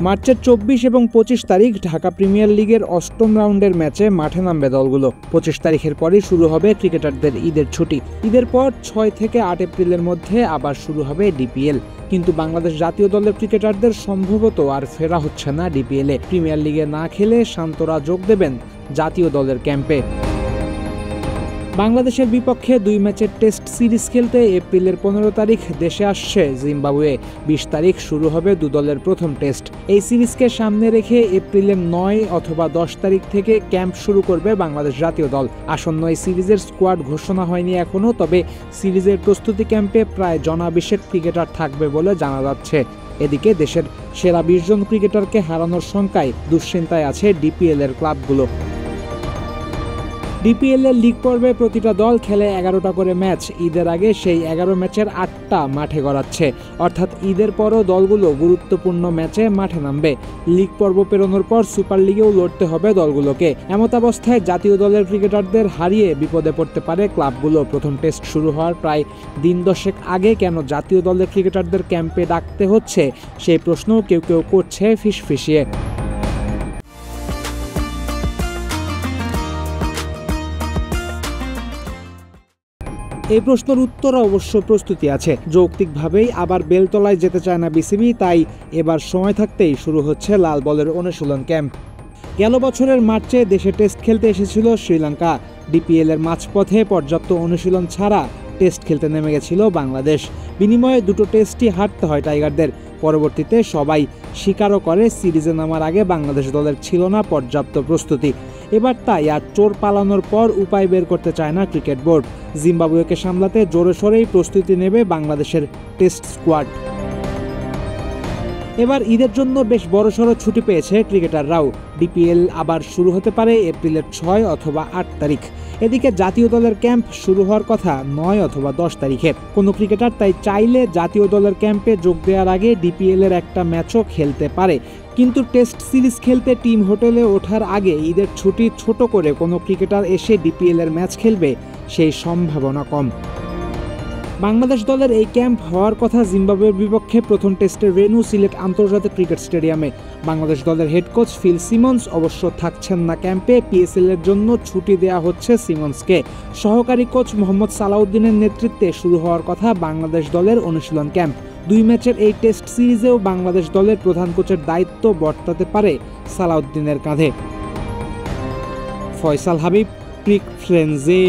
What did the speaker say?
মার্চের 24 এবং 25 তারিখ ঢাকা প্রিমিয়ার লিগের 8ম রাউন্ডের ম্যাচে মাঠে নামবে দলগুলো। 25 তারিখের পরই শুরু হবে ক্রিকেটারদের ঈদের ছুটি। ঈদের পর 6 থেকে 8 এপ্রিলের মধ্যে আবার শুরু হবে ডিপিএল। কিন্তু বাংলাদেশ জাতীয় দলের ক্রিকেটারদের সম্ভবত আর ফেরা হচ্ছে না ডিপিএলে। প্রিমিয়ার লিগে না খেলে শান্তরা যোগ দেবেন জাতীয় দলের ক্যাম্পে। বাংলাদেশের বিপক্ষে 2 ম্যাচের টেস্ট সিরিজ খেলতে এপ্রিলের 15 তারিখ দেশে আসছে জিম্বাবুয়ে। 20 তারিখ শুরু হবে দু দলের প্রথম টেস্ট। এই সিরিজকে সামনে রেখে এপ্রিলের 9 অথবা 10 তারিখ থেকে ক্যাম্প শুরু করবে বাংলাদেশ জাতীয় দল। আসন্ন এই সিরিজের স্কোয়াড ঘোষণা হয়নি এখনও, তবে সিরিজের প্রস্তুতি ক্যাম্পে প্রায় জনাবিশেক ক্রিকেটার থাকবে বলে জানা যাচ্ছে। এদিকে দেশের সেরা 20 জন ক্রিকেটারকে হারানোর শঙ্কায় দুশ্চিন্তায় আছে ডিপিএল এর ক্লাবগুলো। ডিপিএল এর লিগ পর্বে প্রতিটা দল খেলে 11টা করে ম্যাচ। ঈদের আগে সেই 11 ম্যাচের 8টা মাঠে গড়াচ্ছে, অর্থাৎ ঈদের পরও দলগুলো গুরুত্বপূর্ণ ম্যাচে মাঠে নামবে। লিগ পর্ব পেরোনোর পর সুপার লিগেও লড়তে হবে দলগুলোকে। এমতাবস্থায় জাতীয় দলের ক্রিকেটারদের হারিয়ে বিপদে পড়তে পারে ক্লাবগুলো। প্রথম টেস্ট শুরু হওয়ার প্রায় দিন দশেক আগে কেন জাতীয় দলের ক্রিকেটারদের ক্যাম্পে ডাকতে হচ্ছে, সেই প্রশ্নও কেউ কেউ করছে ফিসফিসিয়ে। এই প্রশ্নের উত্তর অবশ্য প্রস্তুতি আছে। যৌক্তিকভাবেই আবার বেলতলায় যেতে চায় না বিসিবি, তাই এবার সময় থাকতেই শুরু হচ্ছে লাল বলের অনুশীলন ক্যাম্প। গেল বছরের মার্চে দেশে টেস্ট খেলতে এসেছিল শ্রীলঙ্কা। ডিপিএল এর মাঝপথে পর্যাপ্ত অনুশীলন ছাড়া টেস্ট খেলতে নেমে গেছিল বাংলাদেশ। বিনিময়ে 2টো টেস্টই হারতে হয় টাইগারদের। পরবর্তীতে সবাই স্বীকারও করে সিরিজে নামার আগে বাংলাদেশ দলের ছিল না পর্যাপ্ত প্রস্তুতি। এবার তাই আর চোর পালানোর পর উপায় বের করতে চায় না ক্রিকেট বোর্ড। জিম্বাবুয়েকে সামলাতে জোরে সোরেই প্রস্তুতি নেবে বাংলাদেশের টেস্ট স্কোয়াড। এবার ঈদের জন্য বেশ বড়সড় ছুটি পেয়েছে ক্রিকেটাররাও। ডিপিএল আবার শুরু হতে পারে এপ্রিলের 6 অথবা 8 তারিখ। এদিকে জাতীয় দলের ক্যাম্প শুরু হওয়ার কথা 9 অথবা 10 তারিখে। কোনো ক্রিকেটার তাই চাইলে জাতীয় দলের ক্যাম্পে যোগ দেওয়ার আগে ডিপিএল এর একটা ম্যাচও খেলতে পারে। কিন্তু টেস্ট সিরিজ খেলতে টিম হোটেলে ওঠার আগে ঈদের ছুটি ছোট করে কোনো ক্রিকেটার এসে ডিপিএল এর ম্যাচ খেলবে, সেই সম্ভাবনা কম। বাংলাদেশ দলের এই ক্যাম্প হওয়ার কথা জিম্বাবুয়ের বিপক্ষে প্রথম টেস্টের ভেন্যু সিলেট আন্তর্জাতিক ক্রিকেট স্টেডিয়ামে। বাংলাদেশ দলের হেড কোচ ফিল সিমন্স অবশ্য থাকছেন না ক্যাম্পে। পিএসএল এর জন্য ছুটি দেওয়া হচ্ছে সিমন্সকে। সহকারী কোচ মোহাম্মদ সালাউদ্দিনের নেতৃত্বে শুরু হওয়ার কথা বাংলাদেশ দলের অনুশীলন ক্যাম্প। 2 ম্যাচের এই টেস্ট সিরিজেও বাংলাদেশ দলের প্রধান কোচের দায়িত্ব বর্তাতে পারে সালাউদ্দিনের কাঁধে। ফয়সাল হাবিব, ক্রিক ফ্রেন্ডজি।